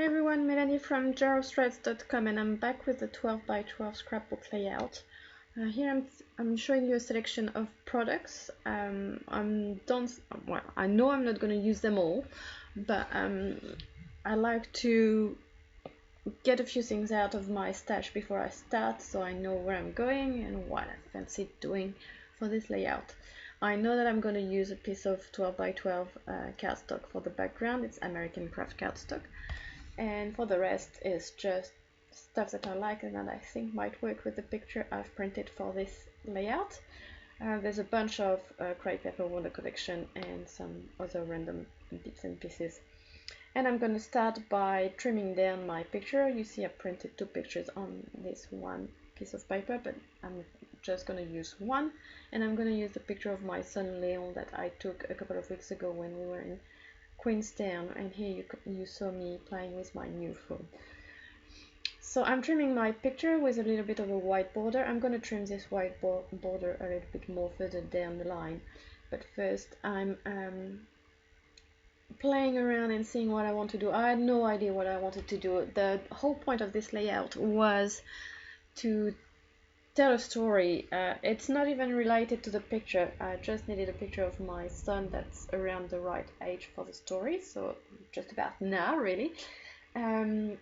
Hey everyone, Melanie from jarofthreads.com, and I'm back with the 12 by 12 scrapbook layout. Here I'm showing you a selection of products. I know I'm not going to use them all, but I like to get a few things out of my stash before I start, so I know where I'm going and what I fancy doing for this layout. I know that I'm going to use a piece of 12 by 12 cardstock for the background. It's American craft cardstock. And for the rest is just stuff that I like and that I think might work with the picture I've printed for this layout. There's a bunch of crepe paper water collection and some other random bits and pieces. And I'm going to start by trimming down my picture. You see I printed two pictures on this one piece of paper, but I'm just going to use one. And I'm going to use the picture of my son Leon that I took a couple of weeks ago when we were in Queenstown, and here you saw me playing with my new phone. So I'm trimming my picture with a little bit of a white border. I'm going to trim this white border a little bit more further down the line, but first I'm playing around and seeing what I want to do. I had no idea what I wanted to do. The whole point of this layout was to tell a story. It's not even related to the picture. I just needed a picture of my son that's around the right age for the story, so just about now really. And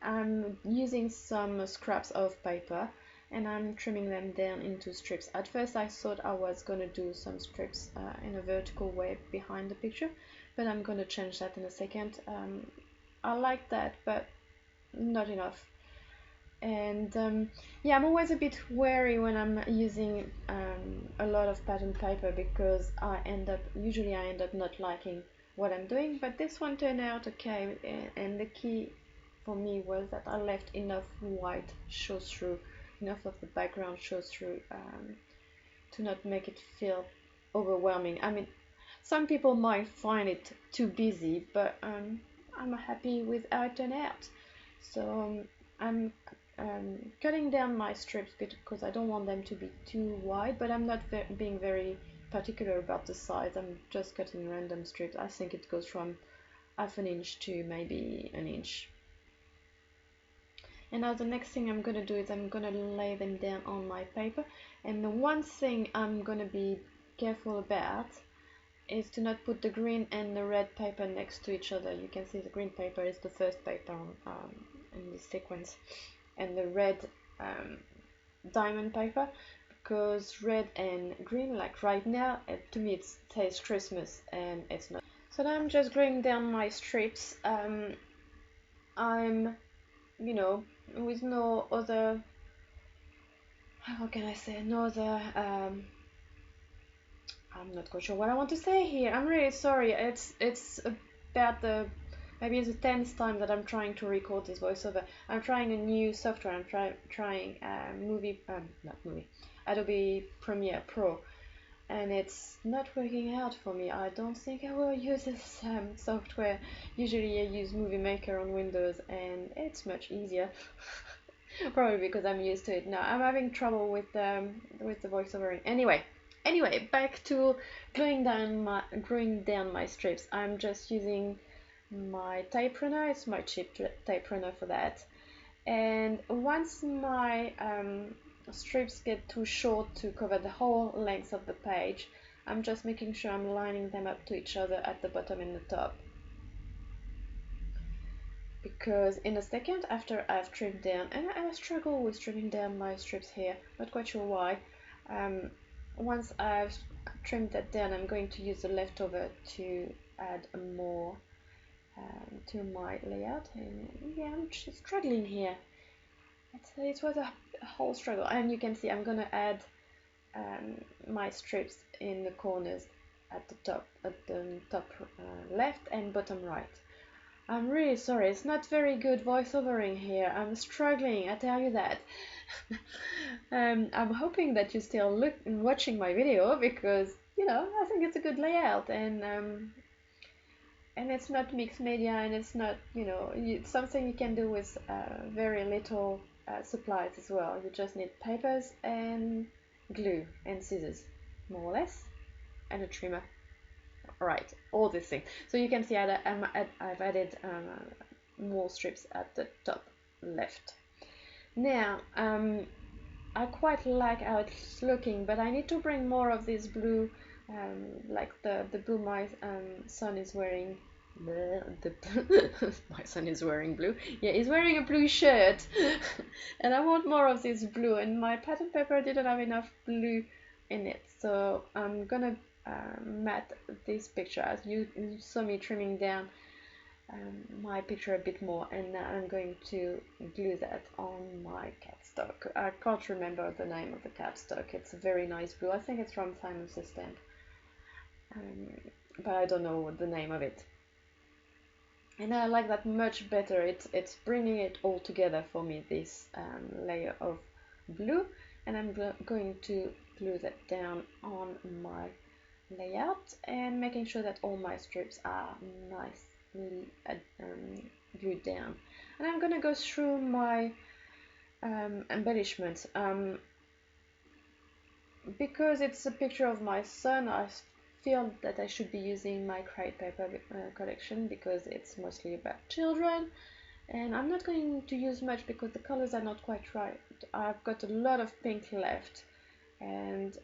I'm using some scraps of paper and I'm trimming them down into strips. At first I thought I was going to do some strips in a vertical way behind the picture, but I'm going to change that in a second. I like that, but not enough. And yeah, I'm always a bit wary when I'm using a lot of pattern paper because usually I end up not liking what I'm doing, but this one turned out okay, and the key for me was that I left enough white show through, enough of the background show through to not make it feel overwhelming. I mean, some people might find it too busy, but I'm happy with how it turned out. So I'm cutting down my strips because I don't want them to be too wide, but I'm not being very particular about the size. I'm just cutting random strips. I think it goes from half an inch to maybe an inch. And now the next thing I'm going to do is I'm going to lay them down on my paper. And the one thing I'm going to be careful about is to not put the green and the red paper next to each other. You can see the green paper is the first paper in this sequence, and the red diamond paper, because red and green, like right now, to me it says Christmas and it's not. So now I'm just gluing down my strips. I'm, with no other, how can I say, no other, I'm not quite sure what I want to say here. I'm really sorry. It's about maybe it's the 10th time that I'm trying to record this voiceover. I'm trying a new software. I'm trying Adobe Premiere Pro, and it's not working out for me. I don't think I will use this software. Usually I use Movie Maker on Windows, and it's much easier. Probably because I'm used to it now. I'm having trouble with the voiceovering. Anyway, back to gluing down my strips. I'm just using my tape runner. It's my cheap tape runner for that. And once my strips get too short to cover the whole length of the page, I'm just making sure I'm lining them up to each other at the bottom and the top. Because in a second, after I've trimmed down, and I struggle with trimming down my strips here, not quite sure why. Once I've trimmed that down, I'm going to use the leftover to add more to my layout. And yeah, I'm just struggling here. It was a whole struggle, and you can see I'm going to add my strips in the corners at the top left and bottom right. I'm really sorry, it's not very good voiceovering here. I'm struggling, I tell you that. I'm hoping that you're still watching my video because, I think it's a good layout, and it's not mixed media, and it's not, it's something you can do with very little supplies as well. You just need papers and glue and scissors, more or less, and a trimmer. right, all these things. So you can see I've added more strips at the top left. Now I quite like how it's looking, but I need to bring more of this blue, like the blue my son is wearing. My son is wearing blue. Yeah, he's wearing a blue shirt, and I want more of this blue. And my pattern paper didn't have enough blue in it, so I'm gonna matte this picture as you saw me trimming down my picture a bit more, and now I'm going to glue that on my cardstock. I can't remember the name of the cardstock. It's a very nice blue. I think it's from Simon Says, but I don't know the name of it. And I like that much better. It's bringing it all together for me, this layer of blue, and I'm going to glue that down on my layout and making sure that all my strips are nicely glued down. And I'm gonna go through my embellishments. Because it's a picture of my son, I feel that I should be using my crepe paper collection because it's mostly about children, and I'm not going to use much because the colors are not quite right. I've got a lot of pink left, and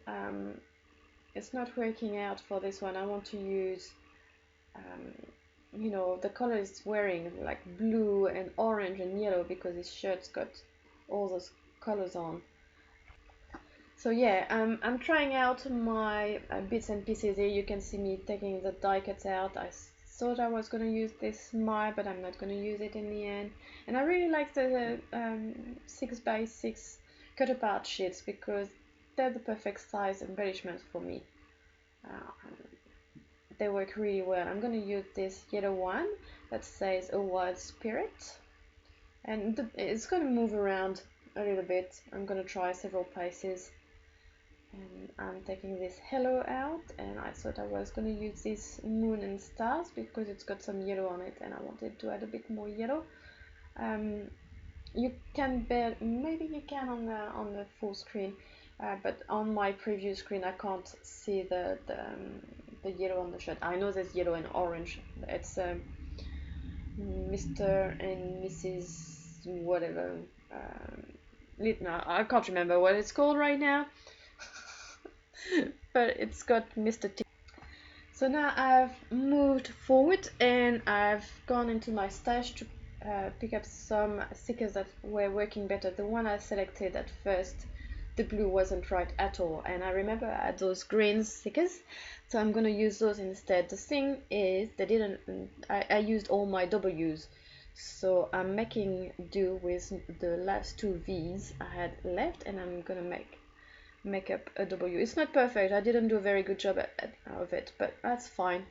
it's not working out for this one. I want to use you know, the color is wearing, like blue and orange and yellow, because his shirt's got all those colors on. So yeah, I'm trying out my bits and pieces here. You can see me taking the die cuts out. I thought I was going to use this smile, but I'm not going to use it in the end. And I really like the 6x6 cut apart sheets because they're the perfect size embellishments for me. They work really well. I'm going to use this yellow one that says a wild spirit, and it's going to move around a little bit. I'm going to try several places. And I'm taking this hello out, and I thought I was going to use this moon and stars because it's got some yellow on it, and I wanted to add a bit more yellow. You can maybe you can on the full screen, but on my preview screen I can't see the yellow on the shirt. I know there's yellow and orange. It's Mr. and Mrs. whatever. No, I can't remember what it's called right now. But it's got Mr. T. So now I've moved forward and I've gone into my stash to pick up some stickers that were working better. The one I selected at first, the blue wasn't right at all, and I remember I had those green stickers, so I'm gonna use those instead. The thing is, I used all my W's, so I'm making do with the last two V's I had left, and I'm gonna make up a W. It's not perfect. I didn't do a very good job of it, but that's fine.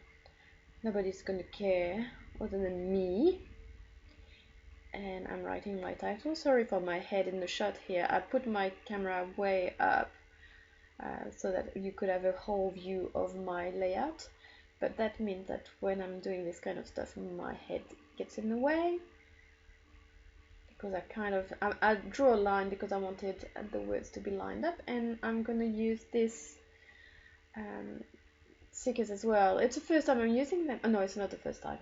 Nobody's gonna care other than me. And I'm writing my title. Sorry for my head in the shot here. I put my camera way up so that you could have a whole view of my layout, but that means that when I'm doing this kind of stuff, my head gets in the way, because I drew a line because I wanted the words to be lined up, and I'm gonna use this stickers as well. It's the first time I'm using them. Oh, no, it's not the first time,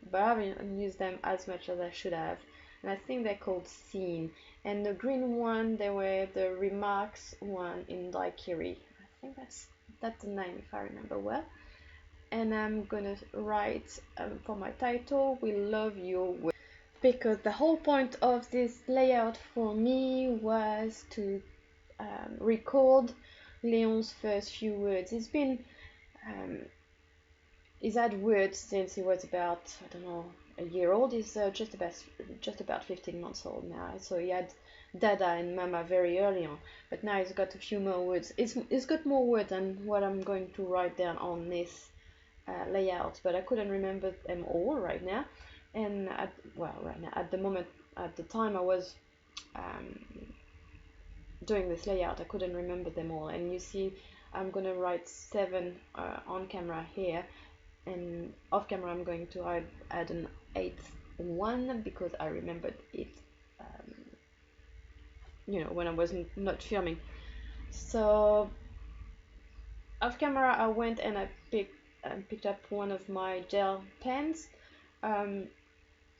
but I haven't used them as much as I should have, and I think they're called Scene. And the green one, they were the Remarks one in Daiquiri. I think that's the name, if I remember well. And I'm gonna write for my title, "We love your work," because the whole point of this layout for me was to record Leon's first few words. He's had words since he was about, I don't know, a year old. He's just about 15 months old now. So he had Dada and Mama very early on, but now he's got a few more words. He's got more words than what I'm going to write down on this layout, but I couldn't remember them all right now. And at the time I was doing this layout, I couldn't remember them all. And you see, I'm gonna write 7 on camera here, and off camera I'm going to add an 8th one because I remembered it, when I was not filming. So off camera I went and I picked picked up one of my gel pens.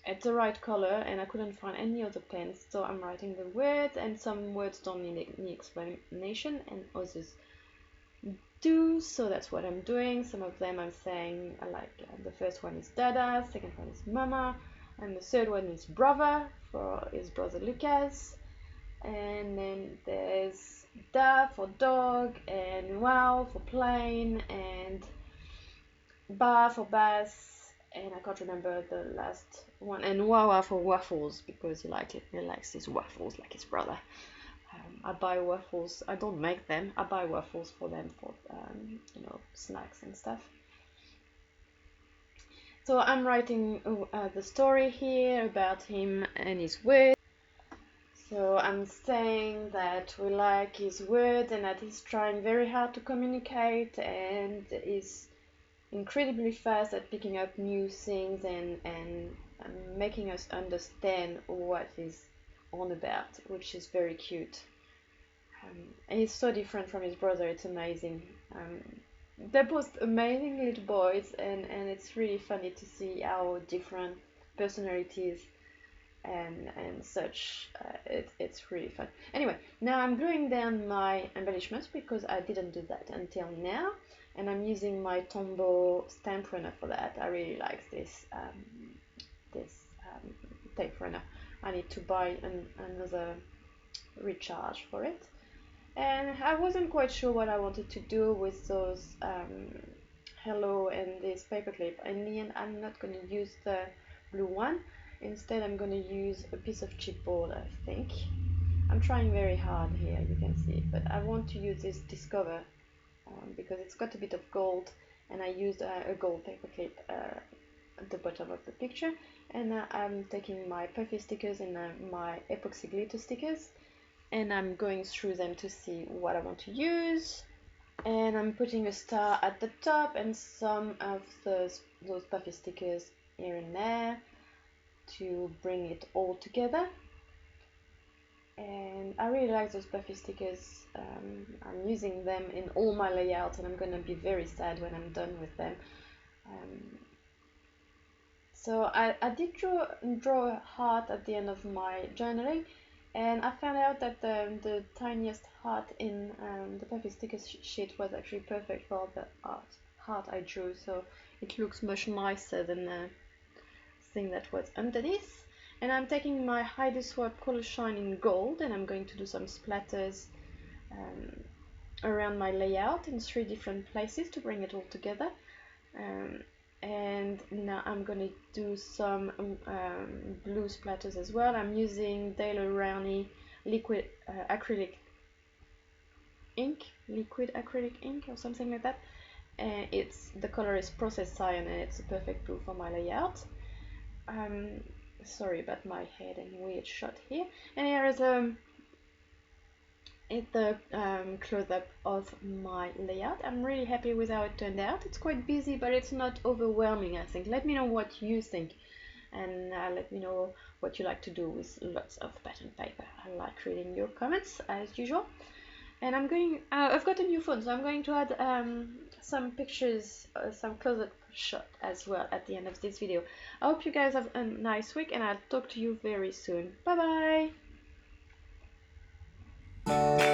It's the right color, and I couldn't find any other pens, so I'm writing the words, and some words don't need any explanation, and others do, so that's what I'm doing. Some of them I'm saying, like the first one is Dada, second one is Mama, and the third one is Brother, for his brother Lucas, and then there's Da for dog, and Wow for plane, and Ba for bass, and I can't remember the last one, and Wawa for waffles, because he likes his waffles like his brother. I buy waffles. I don't make them. I buy waffles for them for snacks and stuff. So I'm writing the story here about him and his words. So I'm saying that we like his words and that he's trying very hard to communicate and is incredibly fast at picking up new things and making us understand what he's on about, which is very cute. And he's so different from his brother, it's amazing. They're both amazing little boys, and it's really funny to see how different personalities and such. It's really fun. Anyway, now I'm gluing down my embellishments because I didn't do that until now, and I'm using my Tombow stamp runner for that. I really like this tape runner. I need to buy another recharge for it. And I wasn't quite sure what I wanted to do with those hello and this paperclip. In the end, I'm not going to use the blue one. Instead, I'm going to use a piece of chipboard, I think. I'm trying very hard here, you can see, but I want to use this Discover because it's got a bit of gold, and I used a gold paperclip at the bottom of the picture. And I'm taking my puffy stickers and my epoxy glitter stickers, and I'm going through them to see what I want to use. And I'm putting a star at the top and some of those puffy stickers here and there to bring it all together. And I really like those puffy stickers. I'm using them in all my layouts, and I'm gonna be very sad when I'm done with them. So I did draw a heart at the end of my journaling, and I found out that the tiniest heart in the puffy sticker sheet was actually perfect for the heart I drew, so it looks much nicer than the thing that was underneath. And I'm taking my Hide Swap Color Shine in gold, and I'm going to do some splatters around my layout in 3 different places to bring it all together. And now I'm going to do some blue splatters as well. I'm using Daler Rowney liquid acrylic ink or something like that. The color is Processed Cyan, and it's a perfect blue for my layout. Sorry about my head and weird shot here. And here is the close-up of my layout. I'm really happy with how it turned out. It's quite busy, but it's not overwhelming, I think. Let me know what you think, and let me know what you like to do with lots of pattern paper. I like reading your comments as usual. And I'm going, I've got a new phone, so I'm going to add some pictures, some close-up shot as well at the end of this video. I hope you guys have a nice week, and I'll talk to you very soon. Bye bye!